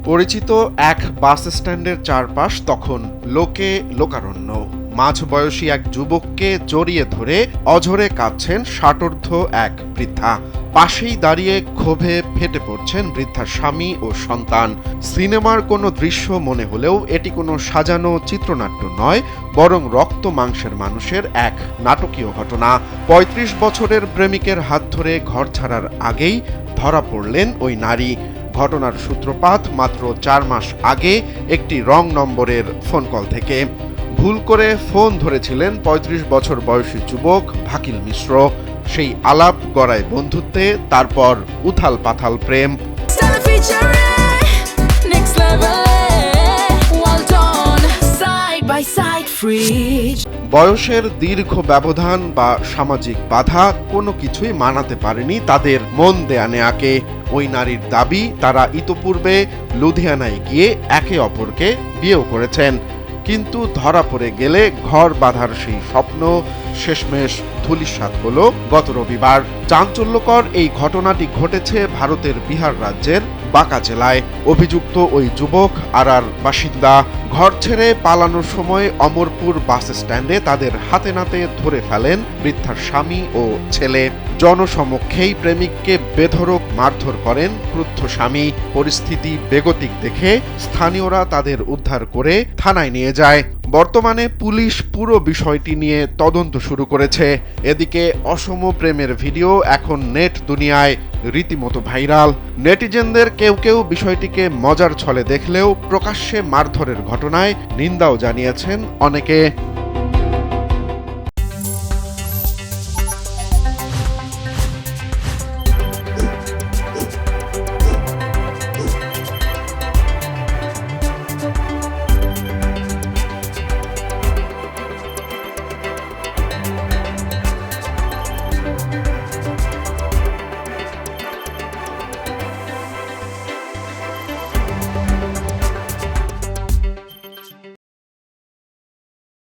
পরিচিত এক বাস স্ট্যান্ডের চারপাশ তখন লোকে লোকারণ্য। মাঝবয়সী এক যুবককে জড়িয়ে ধরে অঝরে কাঁদছেন ষাটোর্ধ্ব এক বৃদ্ধা। পাশেই দাঁড়িয়ে ক্ষোভে ফেটে পড়ছেন বৃদ্ধার স্বামী ও সন্তান। সিনেমার কোনো দৃশ্য মনে হলেও এটি কোনো সাজানো চিত্রনাট্য নয়, বরং রক্ত মাংসের মানুষের এক নাটকীয় ঘটনা। ৩৫ বছরের প্রেমিকের হাত ধরে ঘর ছাড়ার আগেই ধরা পড়লেন ওই নারী। ঘটনার সূত্রপাত মাত্র ৪ মাস আগে একটি রং নম্বরের ফোন কল থেকে। ভুল করে ফোন ধরেছিলেন ৩৫ বছর বয়সী যুবক ভাকিল মিশ্র। সেই আলাপ গড়ায় বন্ধুত্বে, তারপর উথাল পাথাল প্রেম। বয়সের দীর্ঘ ব্যবধান বা সামাজিক বাধা কোনো কিছুই মানাতে পারেনি তাদের মন দেয়া নেয়াকে। ওই নারীর দাবি, তারা ইতোপূর্বে লুধিয়ানায় গিয়ে একে অপরকে বিয়েও করেছেন, কিন্তু ধরা পড়ে গেলে ঘর বাঁধার সেই স্বপ্ন শেষমেশ ধূলিসাৎ হলো গত রবিবার। চাঞ্চল্যকর এই ঘটনাটি ঘটেছে ভারতের বিহার রাজ্যের বাঁকা জেলায়। অভিযুক্ত ওই যুবক আরার বাসিন্দা। ঘর ছেড়ে পালানোর সময় অমরপুর বাস স্ট্যান্ডে তাদের হাতে নাতে ধরে ফেলেন বৃদ্ধার স্বামী ও ছেলে। জনসমক্ষেই প্রেমিককে বেধড়ক মারধর করেন ক্রুদ্ধ স্বামী। পরিস্থিতি বেগতিক দেখে স্থানীয়রা তাদের উদ্ধার করে থানায় নিয়ে যায়। বর্তমানে পুলিশ পুরো বিষয়টি নিয়ে তদন্ত শুরু করেছে। এদিকে অসম প্রেমের ভিডিও এখন নেট দুনিয়ায় রীতিমতো ভাইরাল। নেটিজেনদের কেউ কেউ বিষয়টিকে মজার ছলে দেখলেও প্রকাশ্যে মারধরের ঘটনায় নিন্দাও জানিয়েছেন অনেকে।